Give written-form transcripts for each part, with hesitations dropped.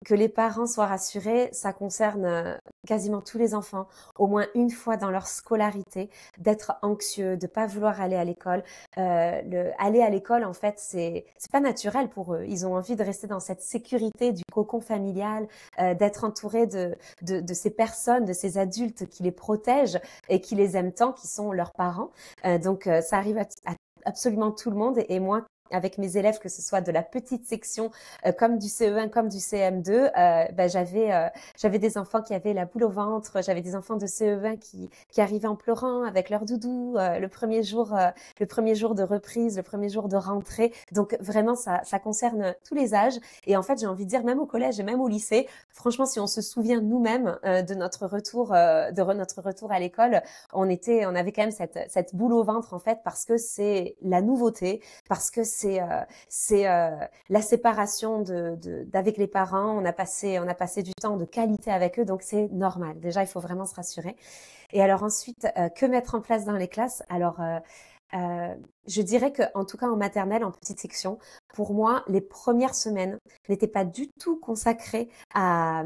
que les parents soient rassurés, ça concerne quasiment tous les enfants, au moins une fois dans leur scolarité, d'être anxieux, de pas vouloir aller à l'école. Aller à l'école, en fait, c'est pas naturel pour eux. Ils ont envie de rester dans cette sécurité du cocon familial, d'être entourés de ces personnes, de ces adultes qui les protègent et qui les aiment tant, qui sont leurs parents. Donc, ça arrive à absolument tout le monde. Et moi, avec mes élèves, que ce soit de la petite section comme du CE1, comme du CM2, j'avais des enfants qui avaient la boule au ventre, j'avais des enfants de CE1 qui arrivaient en pleurant avec leur doudou le premier jour de reprise, le premier jour de rentrée. Donc vraiment, ça concerne tous les âges. Et en fait, j'ai envie de dire, même au collège et même au lycée, franchement, si on se souvient nous-mêmes de notre retour, notre retour à l'école, on avait quand même cette boule au ventre en fait, parce que c'est la nouveauté, parce que c'est la séparation d'avec les parents. On a passé du temps de qualité avec eux, donc c'est normal. Déjà, il faut vraiment se rassurer. Et alors ensuite, que mettre en place dans les classes? Alors, je dirais que, en tout cas en maternelle, en petite section, pour moi, les premières semaines n'étaient pas du tout consacrées à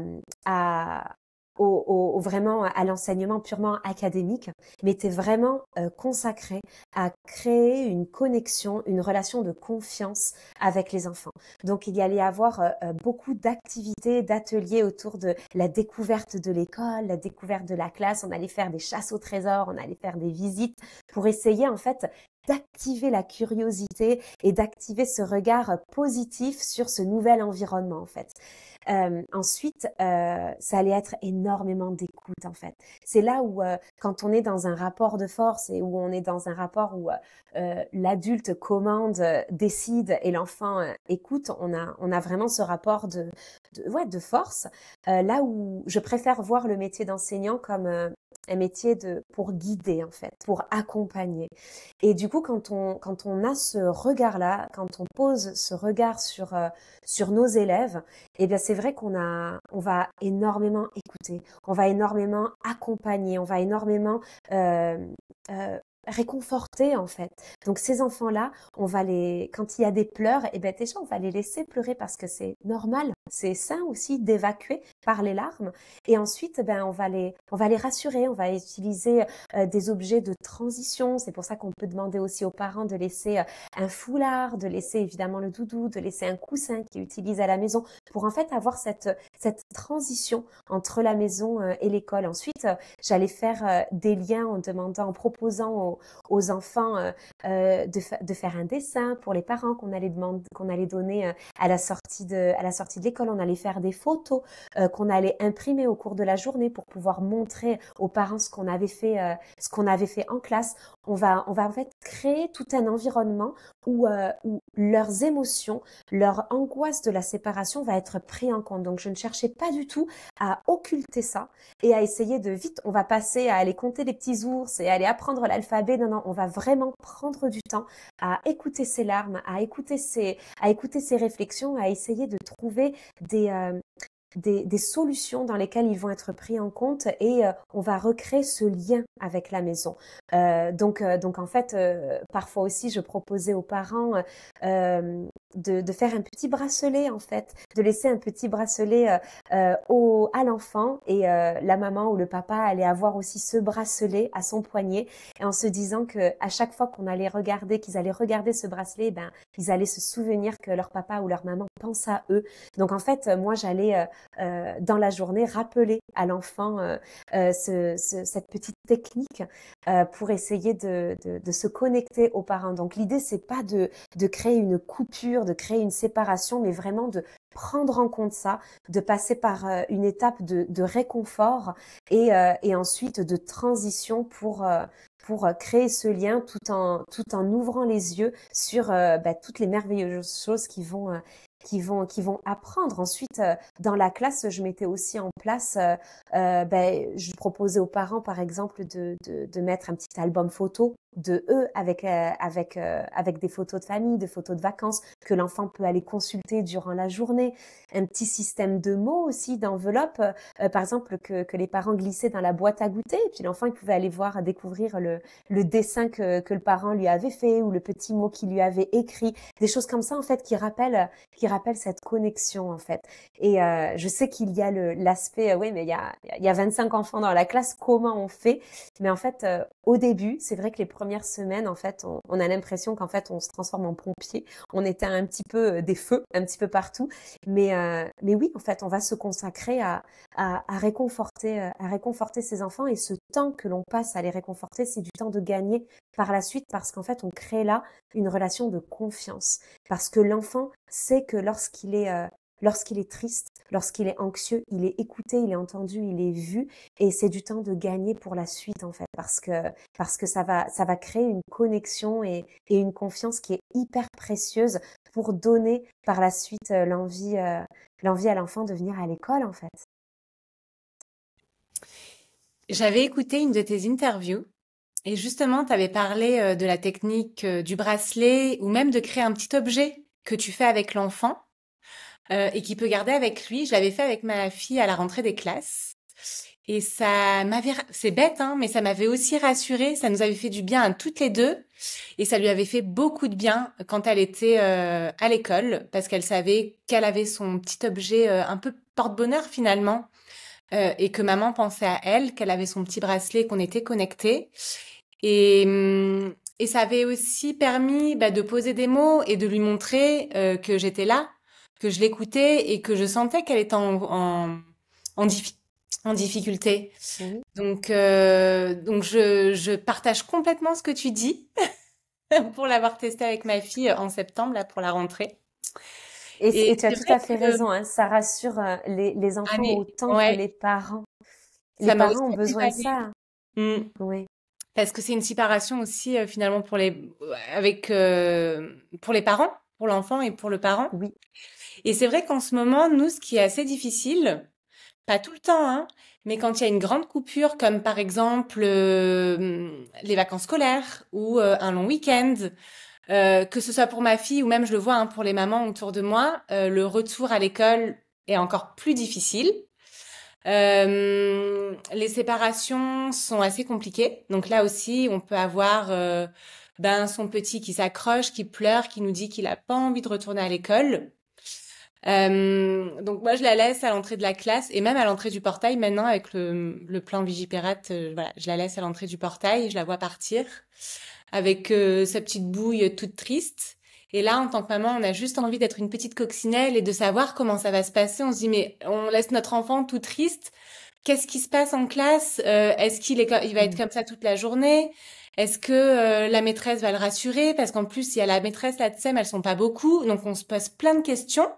vraiment à l'enseignement purement académique, mais étaient vraiment consacrées à créer une connexion, une relation de confiance avec les enfants. Donc il y allait y avoir beaucoup d'activités, d'ateliers autour de la découverte de l'école, la découverte de la classe. On allait faire des chasses au trésor, on allait faire des visites pour essayer en fait d'activer la curiosité et d'activer ce regard positif sur ce nouvel environnement en fait. Ensuite, ça allait être énormément d'écoute en fait. C'est là où, quand on est dans un rapport de force et où on est dans un rapport où l'adulte commande, décide et l'enfant écoute, on a vraiment ce rapport de force. Là où je préfère voir le métier d'enseignant comme un métier pour guider en fait, pour accompagner. Et du coup, quand on a ce regard-là, quand on pose ce regard sur nos élèves, eh bien c'est vrai on va énormément écouter, on va énormément accompagner, on va énormément euh, réconforter en fait. Donc ces enfants-là, quand il y a des pleurs, eh bien déjà on va les laisser pleurer parce que c'est normal, c'est sain aussi d'évacuer par les larmes. Et ensuite, ben on va les rassurer, on va utiliser des objets de transition. C'est pour ça qu'on peut demander aussi aux parents de laisser un foulard, de laisser évidemment le doudou, de laisser un coussin qu'ils utilisent à la maison pour en fait avoir cette transition entre la maison et l'école. Ensuite, j'allais faire des liens en proposant aux enfants de faire un dessin pour les parents qu'on allait donner à la sortie de l'école. On allait faire des photos qu'on allait imprimer au cours de la journée pour pouvoir montrer aux parents ce qu'on avait fait en classe. On va en fait créer tout un environnement où leurs émotions, leur angoisse de la séparation va être pris en compte. Donc je ne cherchais pas du tout à occulter ça et à essayer de vite, on va passer à aller compter les petits ours et à aller apprendre l'alphabet. Non, non, on va vraiment prendre du temps à écouter ses larmes, à écouter ses réflexions, à essayer de trouver des solutions dans lesquelles ils vont être pris en compte et on va recréer ce lien avec la maison. Donc en fait, parfois aussi, je proposais aux parents de faire un petit bracelet en fait, de laisser un petit bracelet à l'enfant et la maman ou le papa allait avoir aussi ce bracelet à son poignet et en se disant que à chaque fois qu'ils allaient regarder ce bracelet, ben ils allaient se souvenir que leur papa ou leur maman pense à eux. Donc en fait, moi j'allais dans la journée rappeler à l'enfant cette petite technique pour essayer de se connecter aux parents. Donc l'idée c'est pas de créer une coupure, de créer une séparation, mais vraiment de prendre en compte ça, de passer par une étape de réconfort et ensuite de transition pour créer ce lien tout en ouvrant les yeux sur toutes les merveilleuses choses qui vont apprendre. Ensuite, dans la classe, je mettais aussi en place, je proposais aux parents, par exemple, de mettre un petit album photo de eux avec des photos de famille, des photos de vacances que l'enfant peut aller consulter durant la journée. Un petit système de mots aussi, d'enveloppes, par exemple que les parents glissaient dans la boîte à goûter, et puis l'enfant il pouvait aller voir, découvrir le dessin que le parent lui avait fait ou le petit mot qu'il lui avait écrit, des choses comme ça en fait qui rappellent cette connexion en fait. Et je sais qu'il y a l'aspect oui mais il y a 25 enfants dans la classe, comment on fait? Mais en fait au début, c'est vrai que les premières semaines en fait on a l'impression qu'en fait on se transforme en pompier, on éteint un petit peu des feux un petit peu partout, mais oui en fait on va se consacrer à réconforter ces enfants, et ce temps que l'on passe à les réconforter, c'est du temps de gagner par la suite, parce qu'en fait on crée là une relation de confiance, parce que l'enfant sait que lorsqu'il est triste, lorsqu'il est anxieux, il est écouté, il est entendu, il est vu, et c'est du temps de gagner pour la suite en fait, parce que ça va créer une connexion et une confiance qui est hyper précieuse pour donner par la suite l'envie à l'enfant de venir à l'école en fait. J'avais écouté une de tes interviews et justement, tu avais parlé de la technique du bracelet ou même de créer un petit objet que tu fais avec l'enfant et qui peut garder avec lui. Je l'avais fait avec ma fille à la rentrée des classes. Et ça m'avait, c'est bête, hein, mais ça m'avait aussi rassurée. Ça nous avait fait du bien à toutes les deux. Et ça lui avait fait beaucoup de bien quand elle était à l'école, parce qu'elle savait qu'elle avait son petit objet un peu porte-bonheur finalement, et que maman pensait à elle, qu'elle avait son petit bracelet, qu'on était connectés. Et ça avait aussi permis de poser des mots et de lui montrer que j'étais là, que je l'écoutais et que je sentais qu'elle était en, diffi- en difficulté. Oui. Donc je partage complètement ce que tu dis pour l'avoir testé avec ma fille en septembre, là, pour la rentrée. Et Et tu as c'est tout à vrai fait que, raison, hein, ça rassure les ah, enfants mais, autant que ouais, les parents. Les ça m'a aussi parents ont besoin de accompagnée. ça. Mm. Oui, Parce que c'est une séparation aussi, finalement, pour les parents, pour l'enfant et pour le parent. oui, Et c'est vrai qu'en ce moment, nous, ce qui est assez difficile, pas tout le temps, hein, mais quand il y a une grande coupure, comme par exemple les vacances scolaires ou un long week-end, que ce soit pour ma fille ou même je le vois pour les mamans autour de moi, le retour à l'école est encore plus difficile. Les séparations sont assez compliquées. Donc là aussi, on peut avoir son petit qui s'accroche, qui pleure, qui nous dit qu'il a pas envie de retourner à l'école. Donc moi, je la laisse à l'entrée de la classe et même à l'entrée du portail maintenant avec le plan Vigipirate. Voilà, je la laisse à l'entrée du portail et je la vois partir avec sa petite bouille toute triste. Et là, en tant que maman, on a juste envie d'être une petite coccinelle et de savoir comment ça va se passer. On se dit, mais on laisse notre enfant tout triste. Qu'est-ce qui se passe en classe? Est-ce il va être mm, comme ça toute la journée? Est-ce que la maîtresse va le rassurer? Parce qu'en plus, il y a la maîtresse, la TSEM, elles sont pas beaucoup. Donc, on se pose plein de questions.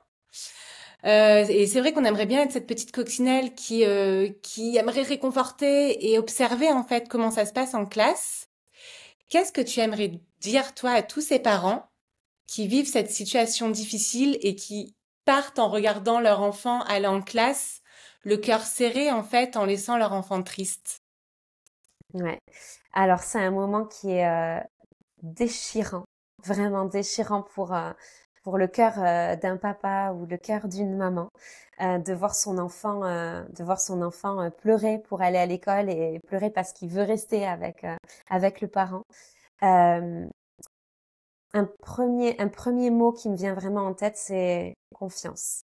Et c'est vrai qu'on aimerait bien être cette petite coccinelle qui aimerait réconforter et observer en fait comment ça se passe en classe. Qu'est-ce que tu aimerais dire, toi, à tous ces parents qui vivent cette situation difficile et qui partent en regardant leur enfant aller en classe, le cœur serré, en fait, en laissant leur enfant triste? ouais. Alors c'est un moment qui est déchirant, vraiment déchirant pour le cœur d'un papa ou le cœur d'une maman, de voir son enfant pleurer pour aller à l'école et pleurer parce qu'il veut rester avec le parent. Euh, un premier mot qui me vient vraiment en tête, c'est confiance.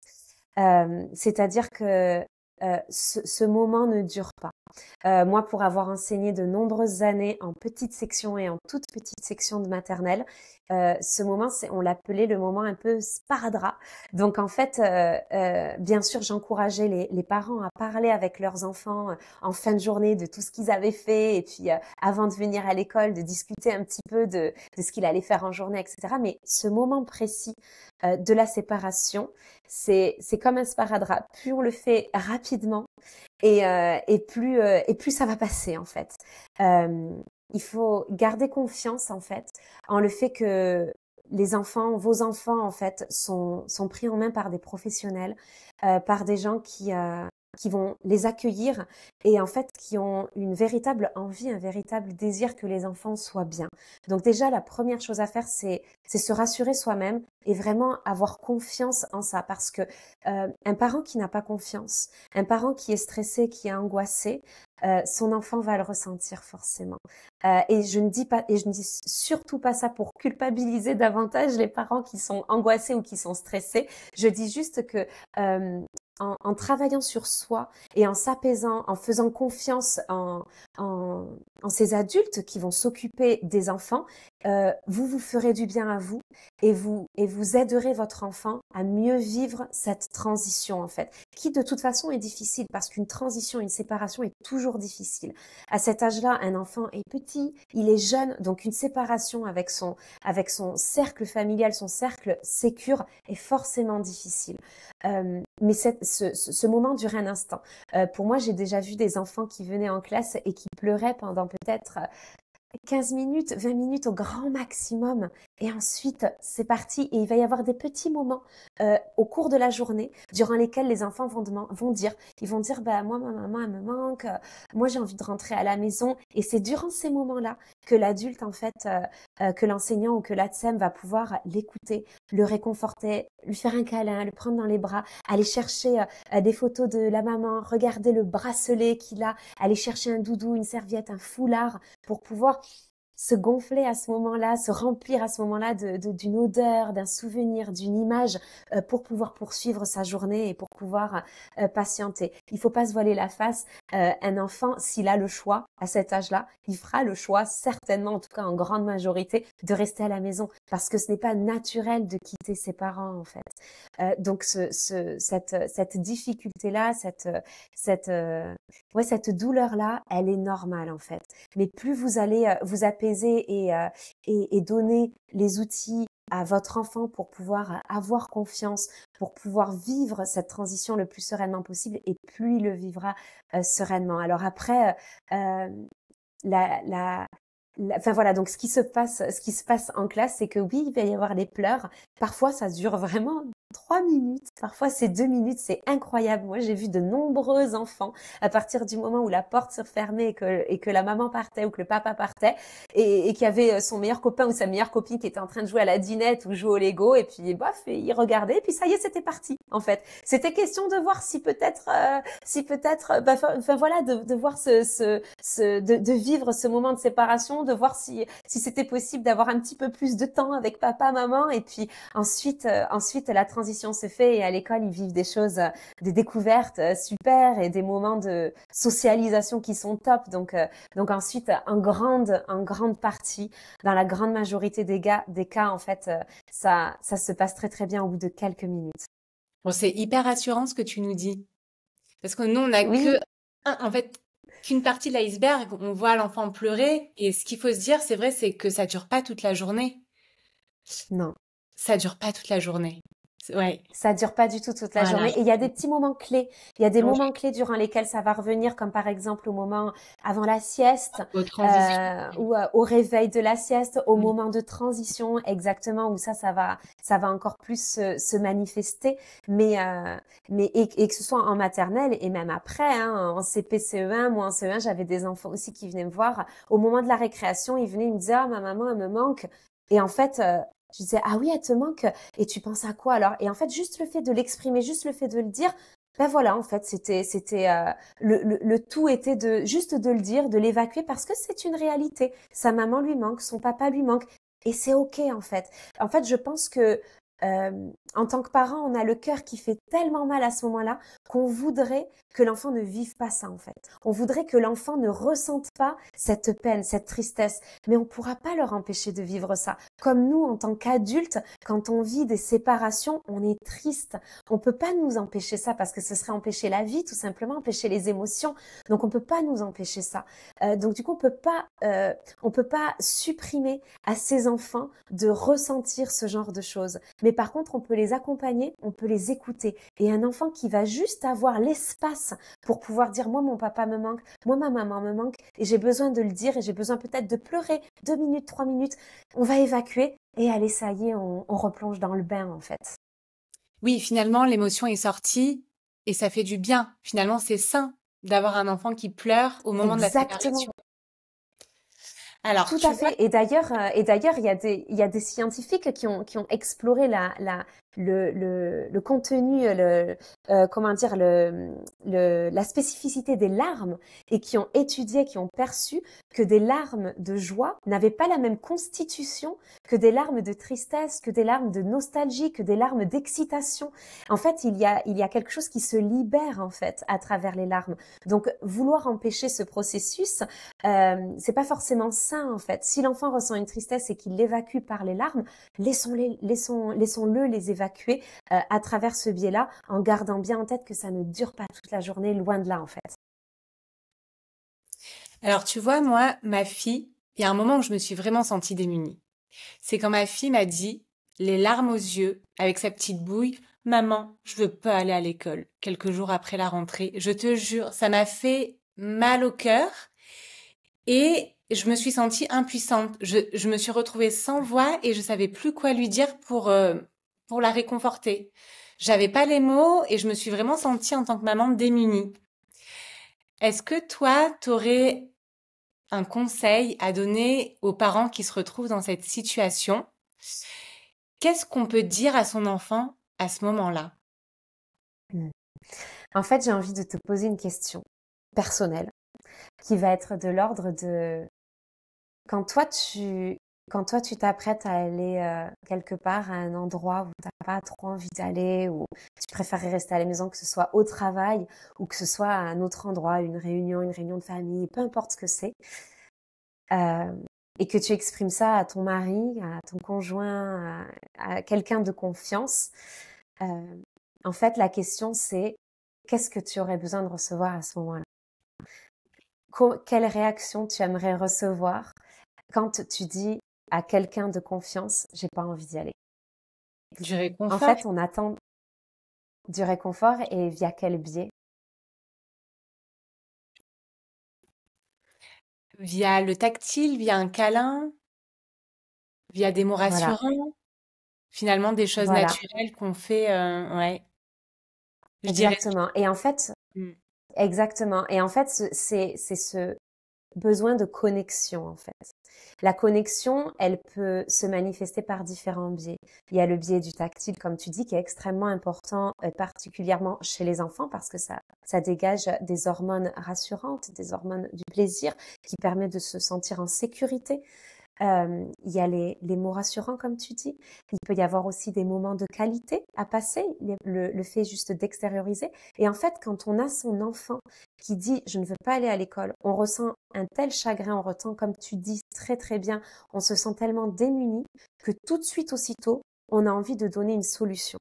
C'est-à-dire que ce moment ne dure pas. Moi, pour avoir enseigné de nombreuses années en petite section et en toute petite section de maternelle, ce moment, on l'appelait le moment un peu sparadrap. Donc, en fait, bien sûr, j'encourageais les parents à parler avec leurs enfants en fin de journée de tout ce qu'ils avaient fait, et puis avant de venir à l'école, de discuter un petit peu de ce qu'il allait faire en journée, etc. Mais ce moment précis de la séparation, c'est comme un sparadrap. Plus on le fait rapidement, et plus ça va passer en fait. Euh, il faut garder confiance en fait en le fait que vos enfants en fait sont pris en main par des professionnels, par des gens qui vont les accueillir et en fait qui ont une véritable envie, un véritable désir que les enfants soient bien. Donc déjà, la première chose à faire, c'est se rassurer soi-même et vraiment avoir confiance en ça parce que un parent qui n'a pas confiance, un parent qui est stressé, qui est angoissé, son enfant va le ressentir forcément. Et je ne dis pas, et je ne dis surtout pas ça pour culpabiliser davantage les parents qui sont angoissés ou qui sont stressés. Je dis juste que en travaillant sur soi et en s'apaisant, en faisant confiance en ces adultes qui vont s'occuper des enfants, vous ferez du bien à vous et vous aiderez votre enfant à mieux vivre cette transition en fait, qui de toute façon est difficile parce qu'une transition, une séparation est toujours difficile. À cet âge-là, un enfant est petit, il est jeune, donc une séparation avec son cercle familial, son cercle sécure est forcément difficile. Mais ce moment dure un instant. Pour moi, j'ai déjà vu des enfants qui venaient en classe et qui pleuraient pendant peut-être 15 minutes, 20 minutes au grand maximum. Et ensuite, c'est parti. Et il va y avoir des petits moments au cours de la journée durant lesquels les enfants vont dire, bah, moi, ma maman, elle me manque. Moi, j'ai envie de rentrer à la maison. Et c'est durant ces moments-là que l'adulte, en fait, que l'enseignant ou que l'ATSEM va pouvoir l'écouter, le réconforter, lui faire un câlin, le prendre dans les bras, aller chercher des photos de la maman, regarder le bracelet qu'il a, aller chercher un doudou, une serviette, un foulard pour pouvoir se gonfler à ce moment-là, se remplir à ce moment-là d'une odeur, d'un souvenir, d'une image pour pouvoir poursuivre sa journée et pour pouvoir patienter. Il faut pas se voiler la face. Un enfant, s'il a le choix à cet âge-là, il fera le choix certainement, en tout cas en grande majorité, de rester à la maison parce que ce n'est pas naturel de quitter ses parents en fait. Donc cette difficulté-là, cette douleur-là, elle est normale en fait. Mais plus vous allez vous apaiser et donner les outils à votre enfant pour pouvoir avoir confiance, pour pouvoir vivre cette transition le plus sereinement possible et plus il le vivra sereinement. Alors après, enfin voilà, donc ce qui se passe en classe, c'est que oui, il va y avoir des pleurs. Parfois, ça dure vraiment 3 minutes. Parfois, c'est 2 minutes. C'est incroyable. Moi, j'ai vu de nombreux enfants à partir du moment où la porte se fermait et que la maman partait ou que le papa partait et qu'il y avait son meilleur copain ou sa meilleure copine qui était en train de jouer à la dinette ou jouer au Lego et puis bof, et il regardait et puis ça y est, c'était parti. En fait, c'était question de voir si peut-être, enfin voilà, de voir de vivre ce moment de séparation, de voir si c'était possible d'avoir un petit peu plus de temps avec papa, maman et puis ensuite la transition se fait et à l'école ils vivent des choses, des découvertes super et des moments de socialisation qui sont top. Donc ensuite en grande partie, dans la grande majorité des cas en fait, ça se passe très très bien au bout de quelques minutes. Bon, c'est hyper rassurant ce que tu nous dis. Parce que nous, on n'a Oui, en fait, qu'une partie de l'iceberg. On voit l'enfant pleurer. Et ce qu'il faut se dire, c'est vrai, c'est que ça dure pas toute la journée. non. Ça dure pas toute la journée. Ouais. Ça dure pas du tout toute la Voilà. journée. Et il y a des petits moments clés. Il y a des Ouais. moments clés durant lesquels ça va revenir, comme par exemple au moment avant la sieste, Aux transitions. ou au réveil de la sieste, au Mm. moment de transition, exactement, où ça va encore plus se manifester. Et que ce soit en maternelle et même après, hein, en CP, CE1, moi en CE1, j'avais des enfants aussi qui venaient me voir. Au moment de la récréation, ils venaient, ils me disaient, ah, ma maman, elle me manque. Et en fait, je disais, ah oui, elle te manque. Et tu penses à quoi alors? Et en fait, juste le fait de l'exprimer, juste le fait de le dire, ben voilà, en fait, c'était le tout était de juste de le dire, de l'évacuer parce que c'est une réalité. Sa maman lui manque, son papa lui manque, et c'est ok en fait. En fait, je pense que en tant que parent, on a le cœur qui fait tellement mal à ce moment-là qu'on voudrait que l'enfant ne vive pas ça en fait. On voudrait que l'enfant ne ressente pas cette peine, cette tristesse, mais on ne pourra pas leur empêcher de vivre ça. Comme nous, en tant qu'adultes, quand on vit des séparations, on est triste. On peut pas nous empêcher ça parce que ce serait empêcher la vie, tout simplement, empêcher les émotions. Donc on peut pas nous empêcher ça. Donc du coup, on peut pas supprimer à ces enfants de ressentir ce genre de choses. Mais par contre, on peut les accompagner, on peut les écouter. Et un enfant qui va juste avoir l'espace pour pouvoir dire, moi, mon papa me manque, moi, ma maman me manque, et j'ai besoin de le dire, et j'ai besoin peut-être de pleurer 2 minutes, 3 minutes, on va évacuer, et allez, ça y est, on replonge dans le bain, en fait. Oui, finalement, l'émotion est sortie. et ça fait du bien. Finalement, c'est sain d'avoir un enfant qui pleure au moment de la Exactement. séparation. Alors, Tout tu à vois, fait. Et d'ailleurs, il y a des scientifiques qui ont exploré le contenu, comment dire, la spécificité des larmes et qui ont étudié, qui ont perçu que des larmes de joie n'avaient pas la même constitution que des larmes de tristesse, que des larmes de nostalgie, que des larmes d'excitation. En fait, il y a quelque chose qui se libère, en fait, à travers les larmes. Donc, vouloir empêcher ce processus, c'est pas forcément sain en fait. Si l'enfant ressent une tristesse et qu'il l'évacue par les larmes, laissons-le les évacuer à travers ce biais-là, en gardant bien en tête que ça ne dure pas toute la journée, loin de là en fait. alors tu vois, moi, ma fille, il y a un moment où je me suis vraiment sentie démunie. C'est quand ma fille m'a dit, les larmes aux yeux, avec sa petite bouille, maman, je veux pas aller à l'école. Quelques jours après la rentrée, je te jure, ça m'a fait mal au cœur et je me suis sentie impuissante. Je me suis retrouvée sans voix et je savais plus quoi lui dire pour la réconforter. J'avais pas les mots et je me suis vraiment sentie en tant que maman démunie. Est-ce que toi, t'aurais un conseil à donner aux parents qui se retrouvent dans cette situation? Qu'est-ce qu'on peut dire à son enfant à ce moment-là? Mm. En fait, j'ai envie de te poser une question personnelle qui va être de l'ordre de quand toi tu quand toi tu t'apprêtes à aller quelque part à un endroit où t'as pas trop envie d'aller ou tu préférerais rester à la maison, que ce soit au travail ou que ce soit à un autre endroit, une réunion de famille, peu importe ce que c'est, euh, et que tu exprimes ça à ton mari, à ton conjoint, à quelqu'un de confiance, euh, en fait la question c'est qu'est-ce que tu aurais besoin de recevoir à ce moment-là? Quelle réaction tu aimerais recevoir quand tu dis à quelqu'un de confiance, j'ai pas envie d'y aller. Du En réconfort? fait, on attend du réconfort et via quel biais? Via le tactile, via un câlin, via des mots Voilà, rassurants, finalement des choses voilà, naturelles qu'on fait, ouais, je dirais. exactement. Et en fait, Mm. exactement. Et en fait, c'est ce besoin de connexion, en fait. La connexion, elle peut se manifester par différents biais. Il y a le biais du tactile, comme tu dis, qui est extrêmement important, particulièrement chez les enfants, parce que ça dégage des hormones rassurantes, des hormones du plaisir, qui permettent de se sentir en sécurité. Il y a les mots rassurants, comme tu dis. Il peut y avoir aussi des moments de qualité à passer, le fait juste d'extérioriser. Et en fait, quand on a son enfant qui dit je ne veux pas aller à l'école, on ressent un tel chagrin, on ressent, comme tu dis très très bien, on se sent tellement démuni que tout de suite, aussitôt, on a envie de donner une solution.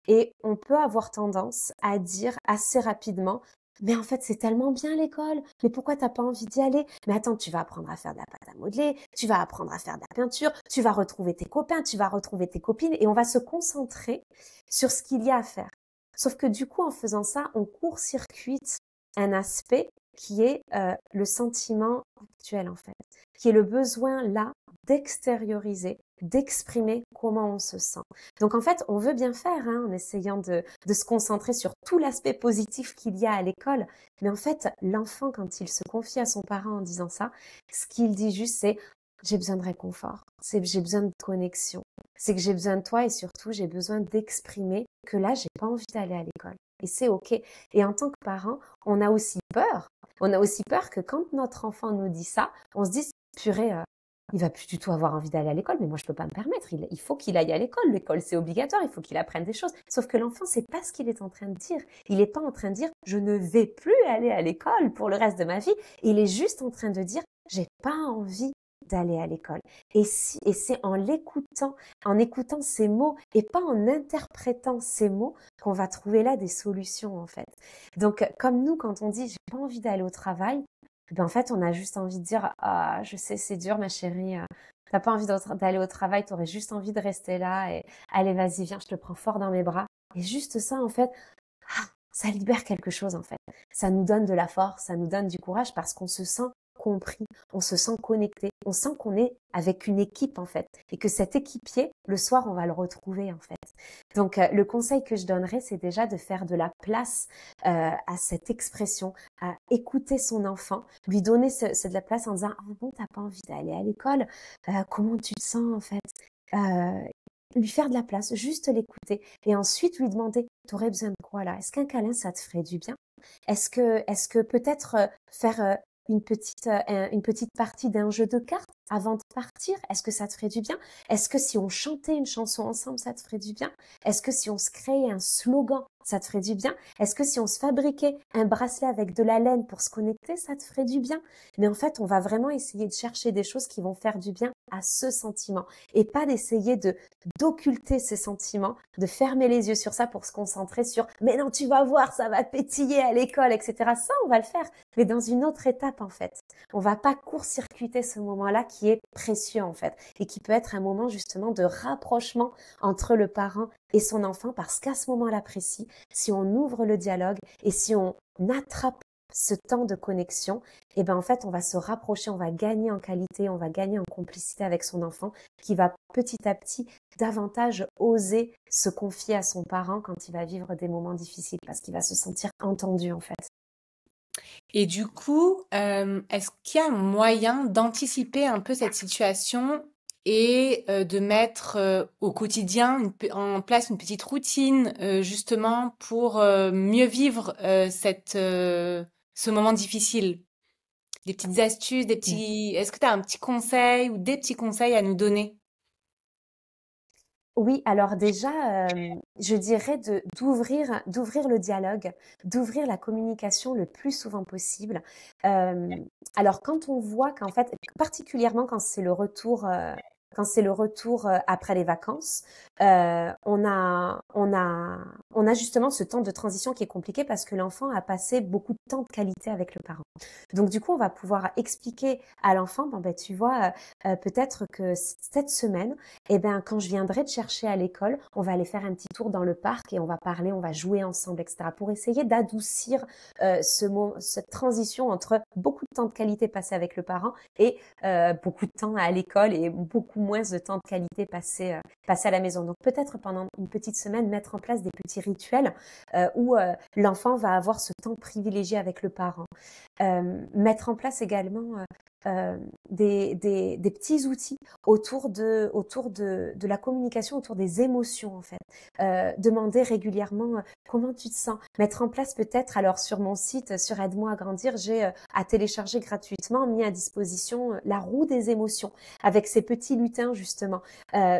Et on peut avoir tendance à dire assez rapidement, mais en fait, c'est tellement bien l'école. Mais pourquoi t'as pas envie d'y aller? Mais attends, tu vas apprendre à faire de la pâte à modeler, tu vas apprendre à faire de la peinture, tu vas retrouver tes copains, tu vas retrouver tes copines et on va se concentrer sur ce qu'il y a à faire. Sauf que du coup, en faisant ça, on court-circuite un aspect qui est le sentiment actuel en fait, qui est le besoin là d'extérioriser, d'exprimer comment on se sent. Donc en fait, on veut bien faire hein, en essayant de se concentrer sur tout l'aspect positif qu'il y a à l'école. Mais en fait, l'enfant, quand il se confie à son parent en disant ça, ce qu'il dit juste, c'est j'ai besoin de réconfort, c'est j'ai besoin de connexion, c'est que j'ai besoin de toi et surtout j'ai besoin d'exprimer que là, j'ai pas envie d'aller à l'école. Et c'est OK. Et en tant que parent, on a aussi peur. On a aussi peur que quand notre enfant nous dit ça, on se dise, purée, il va plus du tout avoir envie d'aller à l'école, mais moi je peux pas me permettre. Il faut qu'il aille à l'école. L'école c'est obligatoire. Il faut qu'il apprenne des choses. Sauf que l'enfant c'est pas ce qu'il est en train de dire. Il est pas en train de dire je ne vais plus aller à l'école pour le reste de ma vie. Il est juste en train de dire j'ai pas envie d'aller à l'école. Et c'est en écoutant ces mots et pas en interprétant ces mots qu'on va trouver là des solutions en fait. Donc comme nous quand on dit j'ai pas envie d'aller au travail, ben en fait, on a juste envie de dire ah, je sais, c'est dur, ma chérie. T'as pas envie d'aller au travail, t'aurais juste envie de rester là et allez, vas-y, viens, je te prends fort dans mes bras. Et juste ça, en fait, ça libère quelque chose, en fait. Ça nous donne de la force, ça nous donne du courage parce qu'on se sent compris, on se sent connecté, on sent qu'on est avec une équipe en fait et que cet équipier, le soir, on va le retrouver en fait. Donc le conseil que je donnerais, c'est déjà de faire de la place à cette expression, à écouter son enfant, lui donner de la place en disant « Ah bon, t'as pas envie d'aller à l'école? Comment tu te sens en fait ?» Lui faire de la place, juste l'écouter et ensuite lui demander « T'aurais besoin de quoi là? Est-ce qu'un câlin, ça te ferait du bien? Est-ce que peut-être faire une petite partie d'un jeu de cartes avant de partir, est-ce que ça te ferait du bien? Est-ce que si on chantait une chanson ensemble, ça te ferait du bien? Est-ce que si on se créait un slogan, ça te ferait du bien? Est-ce que si on se fabriquait un bracelet avec de la laine pour se connecter, ça te ferait du bien? Mais en fait, on va vraiment essayer de chercher des choses qui vont faire du bien à ce sentiment et pas d'essayer d'occulter ces sentiments, de fermer les yeux sur ça pour se concentrer sur mais non, tu vas voir, ça va pétiller à l'école, etc. Ça, on va le faire, mais dans une autre étape en fait. On va pas court-circuiter ce moment-là qui est précieux en fait et qui peut être un moment justement de rapprochement entre le parent et son enfant parce qu'à ce moment-là précis, si on ouvre le dialogue et si on attrape ce temps de connexion, et ben en fait on va se rapprocher, on va gagner en qualité, on va gagner en complicité avec son enfant qui va petit à petit davantage oser se confier à son parent quand il va vivre des moments difficiles parce qu'il va se sentir entendu en fait. Et du coup, est-ce qu'il y a un moyen d'anticiper un peu cette situation et de mettre au quotidien en place une petite routine justement pour mieux vivre ce moment difficile? Des petites astuces, est-ce que tu as un petit conseil ou des petits conseils à nous donner? Oui, alors déjà, je dirais d'ouvrir le dialogue, d'ouvrir la communication le plus souvent possible. Alors quand on voit qu'en fait, particulièrement quand c'est le retour après les vacances, on a justement ce temps de transition qui est compliqué parce que l'enfant a passé beaucoup de temps de qualité avec le parent. Donc du coup, on va pouvoir expliquer à l'enfant, bon ben tu vois, peut-être que cette semaine eh bien, quand je viendrai te chercher à l'école, on va aller faire un petit tour dans le parc et on va parler, on va jouer ensemble, etc. Pour essayer d'adoucir cette transition entre beaucoup de temps de qualité passé avec le parent et beaucoup de temps à l'école et beaucoup moins de temps de qualité passé à la maison. Donc peut-être pendant une petite semaine, mettre en place des petits rituels où l'enfant va avoir ce temps privilégié avec le parent. Mettre en place également des petits outils autour de la communication, autour des émotions en fait. Demander régulièrement comment tu te sens. Mettre en place peut-être, alors sur mon site, sur Aide-moi à grandir, j'ai à télécharger gratuitement, mis à disposition la roue des émotions avec ces petits lutins justement.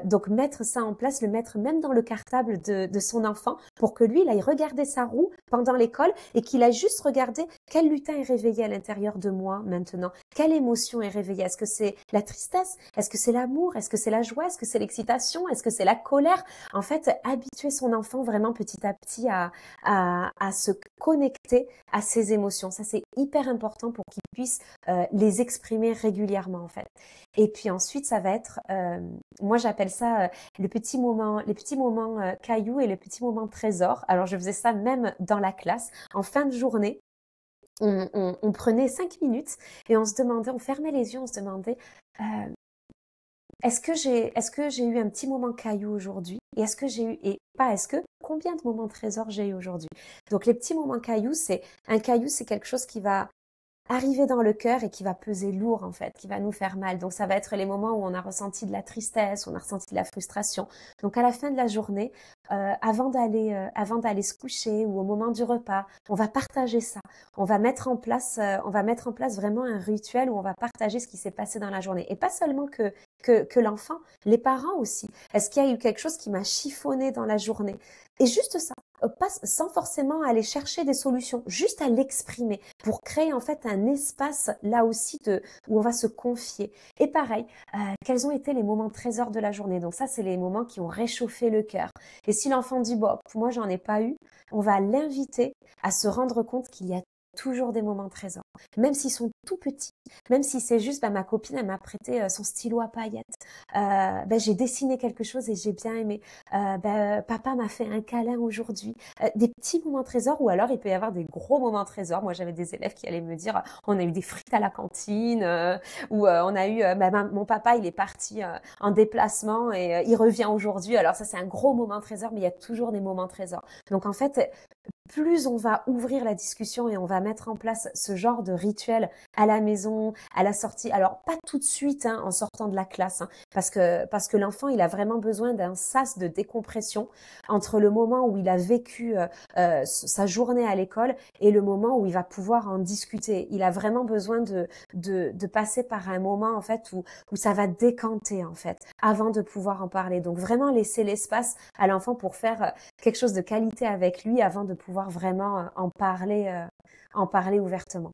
Donc mettre ça en place, le mettre même dans le cartable de son enfant pour que lui, il aille regarder sa roue pendant l'école et qu'il aille juste regarder quel lutin est réveillé à l'intérieur de moi maintenant. Quelle émotion est réveillée? Est-ce que c'est la tristesse? Est-ce que c'est l'amour? Est-ce que c'est la joie? Est-ce que c'est l'excitation? Est-ce que c'est la colère? En fait, habituer son enfant vraiment petit à petit à se connecter à ses émotions. Ça, c'est hyper important pour qu'il puisse les exprimer régulièrement, en fait. Et puis ensuite, ça va être, moi j'appelle ça les petits moments cailloux et les petits moments trésors. Alors, je faisais ça même dans la classe. En fin de journée, on prenait 5 minutes et on se demandait, on fermait les yeux, on se demandait est-ce que j'ai eu un petit moment caillou aujourd'hui et est-ce que j'ai eu et pas est-ce que combien de moments trésors j'ai eu aujourd'hui. Donc les petits moments cailloux, c'est quelque chose qui va arriver dans le cœur et qui va peser lourd en fait, qui va nous faire mal. Donc ça va être les moments où on a ressenti de la tristesse, on a ressenti de la frustration. Donc à la fin de la journée, avant d'aller se coucher ou au moment du repas, on va partager ça. On va mettre en place vraiment un rituel où on va partager ce qui s'est passé dans la journée. Et pas seulement que l'enfant, les parents aussi. Est-ce qu'il y a eu quelque chose qui m'a chiffonné dans la journée? Et juste ça, pas, sans forcément aller chercher des solutions, juste à l'exprimer pour créer en fait un espace là aussi où on va se confier. Et pareil, quels ont été les moments trésors de la journée? Donc ça, c'est les moments qui ont réchauffé le cœur. Et si l'enfant dit, bon, moi j'en ai pas eu, on va l'inviter à se rendre compte qu'il y a toujours des moments trésors. Même s'ils sont tout petit. Même si c'est juste, ma copine, elle m'a prêté son stylo à paillettes. J'ai dessiné quelque chose et j'ai bien aimé. Papa m'a fait un câlin aujourd'hui. Des petits moments trésors, ou alors il peut y avoir des gros moments trésors. Moi, j'avais des élèves qui allaient me dire, on a eu des frites à la cantine, ou on a eu, mon papa, il est parti en déplacement et il revient aujourd'hui. Alors ça, c'est un gros moment trésor, mais il y a toujours des moments trésors. Donc en fait, plus on va ouvrir la discussion et on va mettre en place ce genre de rituel à la maison, à la sortie. Alors pas tout de suite en sortant de la classe, parce que l'enfant il a vraiment besoin d'un sas de décompression entre le moment où il a vécu sa journée à l'école et le moment où il va pouvoir en discuter. Il a vraiment besoin de passer par un moment en fait où ça va décanter en fait avant de pouvoir en parler. Donc vraiment laisser l'espace à l'enfant pour faire quelque chose de qualité avec lui avant de pouvoir vraiment en parler ouvertement.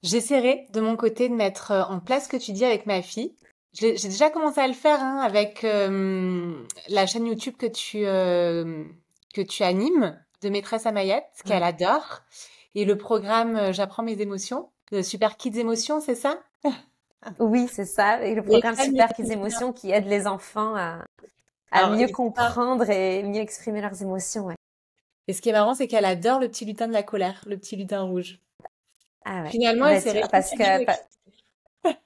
J'essaierai de mon côté de mettre en place ce que tu dis avec ma fille. J'ai déjà commencé à le faire avec la chaîne YouTube que tu animes de Maîtresse à Mayette, qu'elle Ouais. adore, et le programme J'apprends mes émotions, de Super Kids Émotions, c'est ça? Oui, c'est ça. Et le Et programme elle, mais Super Kids Émotions qui aide les enfants à alors, mieux comprendre et mieux exprimer leurs émotions. Ouais. et ce qui est marrant, c'est qu'elle adore le petit lutin de la colère, le petit lutin rouge. Ah ouais. Finalement, elle s'est Tu vois, parce réconciliée que avec.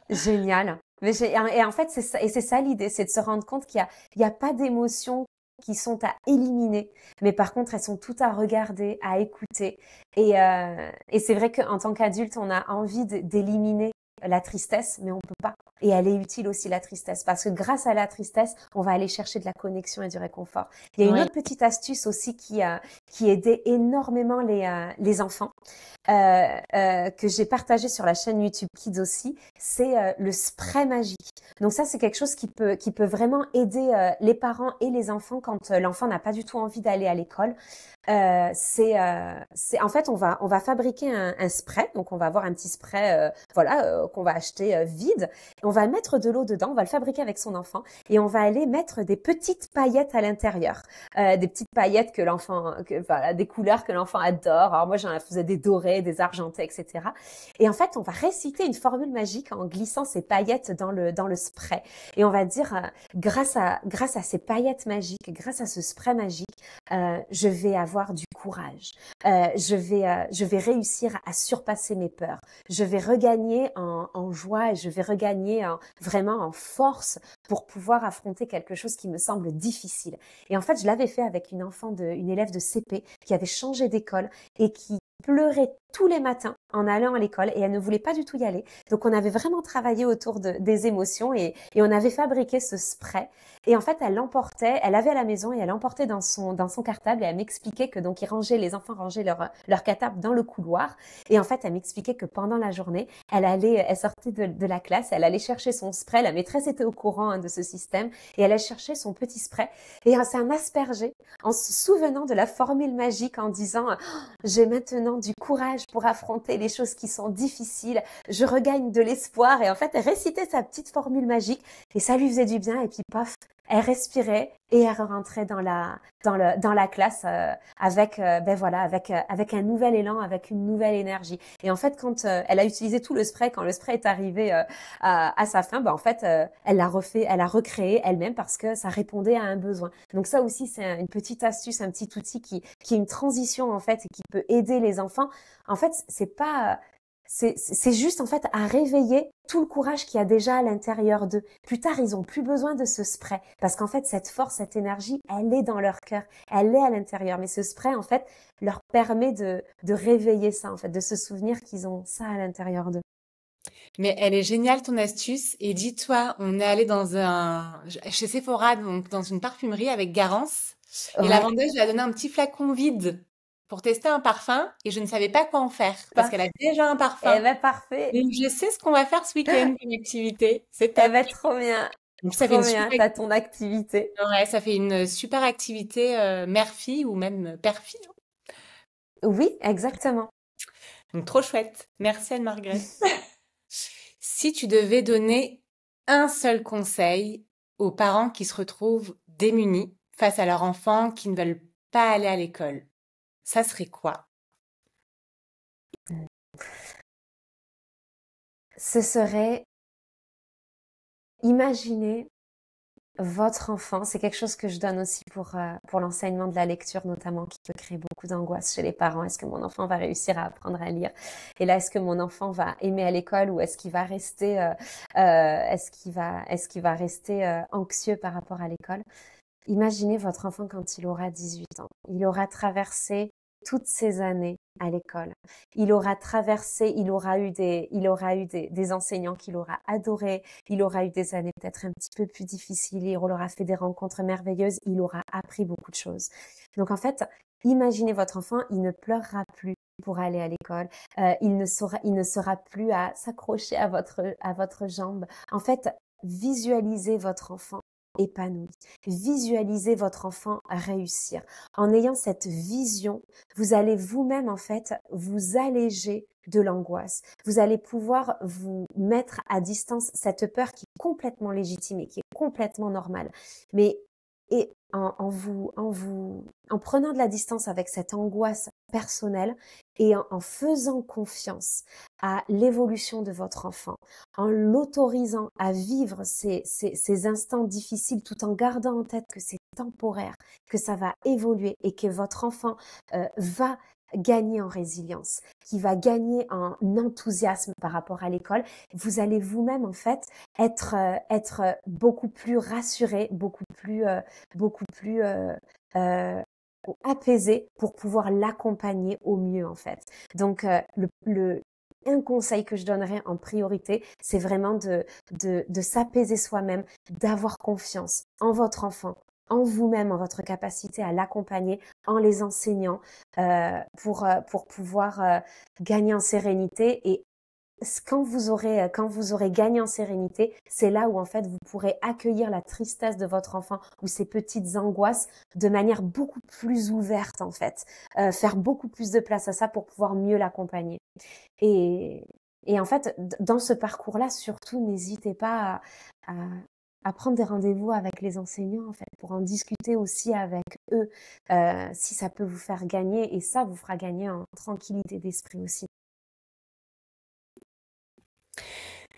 génial. Et en fait, c'est ça, et c'est ça l'idée, c'est de se rendre compte qu'il y a pas d'émotions qui sont à éliminer, mais par contre, elles sont toutes à regarder, à écouter. Et c'est vrai qu'en tant qu'adulte, on a envie d'éliminer la tristesse, mais on peut pas. Et elle est utile aussi, la tristesse, parce que grâce à la tristesse, on va aller chercher de la connexion et du réconfort. Il y a une Ouais. autre petite astuce aussi qui aidait énormément les enfants, que j'ai partagé sur la chaîne YouTube Kids aussi, c'est le spray magique. Donc ça, c'est quelque chose qui peut vraiment aider les parents et les enfants quand l'enfant n'a pas du tout envie d'aller à l'école. C'est en fait on va fabriquer un spray, donc on va avoir un petit spray qu'on va acheter vide, et on va mettre de l'eau dedans, on va le fabriquer avec son enfant et on va aller mettre des petites paillettes à l'intérieur, des petites paillettes voilà, des couleurs que l'enfant adore. Alors moi j'en faisais des dorés, des argentés, etc. Et en fait on va réciter une formule magique en glissant ces paillettes dans le spray et on va dire grâce à ces paillettes magiques, grâce à ce spray magique, je vais avoir du courage, je vais réussir à surpasser mes peurs, je vais regagner en joie et je vais regagner vraiment en force pour pouvoir affronter quelque chose qui me semble difficile. Et en fait, je l'avais fait avec une élève de CP qui avait changé d'école et qui pleurait tous les matins en allant à l'école et elle ne voulait pas du tout y aller. Donc on avait vraiment travaillé autour des émotions et on avait fabriqué ce spray. Et en fait, elle l'emportait, elle avait à la maison et elle l'emportait dans son cartable et elle m'expliquait que donc les enfants rangeaient leur cartable dans le couloir. Et en fait, elle m'expliquait que pendant la journée, elle sortait de la classe, elle allait chercher son spray, la maîtresse était au courant de ce système et elle allait chercher son petit spray et c'est un asperger en se souvenant de la formule magique en disant j'ai maintenant du courage pour affronter les choses qui sont difficiles, je regagne de l'espoir. Et en fait, elle récitait sa petite formule magique et ça lui faisait du bien. Et puis, paf, elle respirait et elle rentrait dans la classe avec un nouvel élan, avec une nouvelle énergie. Et en fait, quand elle a utilisé tout le spray, quand le spray est arrivé à sa fin, en fait, elle l'a refait, elle a recréé elle-même parce que ça répondait à un besoin. Donc ça aussi, c'est une petite astuce, un petit outil qui est une transition en fait et qui peut aider les enfants. En fait, c'est juste en fait à réveiller tout le courage qu'il y a déjà à l'intérieur d'eux. Plus tard, ils ont plus besoin de ce spray parce qu'en fait, cette force, cette énergie, elle est dans leur cœur, elle est à l'intérieur. Mais ce spray, en fait, leur permet de réveiller ça, en fait, de se souvenir qu'ils ont ça à l'intérieur d'eux. Mais elle est géniale ton astuce. Et dis-toi, on est allé chez Sephora, donc dans une parfumerie avec Garance. Et la Ouais, vendeuse lui a donné un petit flacon vide pour tester un parfum. Et je ne savais pas quoi en faire parce qu'elle a parfait. déjà un Eh parfum. ben, parfait. Donc je sais ce qu'on va faire ce week-end comme activité. C'est Eh top. ben, trop bien. Donc ça fait Trop une super, bien. T'as ton activité. ouais, ça fait une super activité mère-fille ou même père-fille. Oui, exactement. Donc trop chouette. Merci Anne-Margrethe. Si tu devais donner un seul conseil aux parents qui se retrouvent démunis face à leurs enfants qui ne veulent pas aller à l'école, ça serait quoi? Ce serait, imaginer votre enfant, c'est quelque chose que je donne aussi pour l'enseignement de la lecture notamment, qui peut créer beaucoup d'angoisse chez les parents. Est-ce que mon enfant va réussir à apprendre à lire? Et là, est-ce que mon enfant va aimer à l'école ou est-ce qu'il va rester, est-ce qu'il va rester anxieux par rapport à l'école? Imaginez votre enfant quand il aura 18 ans. Il aura traversé toutes ces années à l'école. Il aura traversé, il aura eu des enseignants qu'il aura adorés. Il aura eu des années peut-être un petit peu plus difficiles. Il aura fait des rencontres merveilleuses. Il aura appris beaucoup de choses. Donc en fait, imaginez votre enfant, il ne pleurera plus pour aller à l'école. Il ne sera plus à s'accrocher à votre jambe. En fait, visualisez votre enfant épanoui. Visualisez votre enfant réussir. En ayant cette vision, vous allez vous-même en fait vous alléger de l'angoisse. Vous allez pouvoir vous mettre à distance cette peur qui est complètement légitime et qui est complètement normale. Mais et en prenant de la distance avec cette angoisse personnelle et en faisant confiance à l'évolution de votre enfant, en l'autorisant à vivre ces instants difficiles tout en gardant en tête que c'est temporaire, que ça va évoluer et que votre enfant va gagner en résilience, qui va gagner en enthousiasme par rapport à l'école, vous allez vous-même en fait être beaucoup plus rassuré, beaucoup plus apaisé pour pouvoir l'accompagner au mieux en fait. Donc un conseil que je donnerais en priorité, c'est vraiment de s'apaiser soi-même, d'avoir confiance en votre enfant, en vous-même, en votre capacité à l'accompagner, en les enseignant pour pouvoir gagner en sérénité. Et quand vous aurez gagné en sérénité, c'est là où en fait vous pourrez accueillir la tristesse de votre enfant ou ses petites angoisses de manière beaucoup plus ouverte en fait, faire beaucoup plus de place à ça pour pouvoir mieux l'accompagner. Et, et en fait, dans ce parcours-là, surtout, n'hésitez pas à prendre des rendez-vous avec les enseignants, en fait, pour en discuter aussi avec eux, si ça peut vous faire gagner, et ça vous fera gagner en tranquillité d'esprit aussi.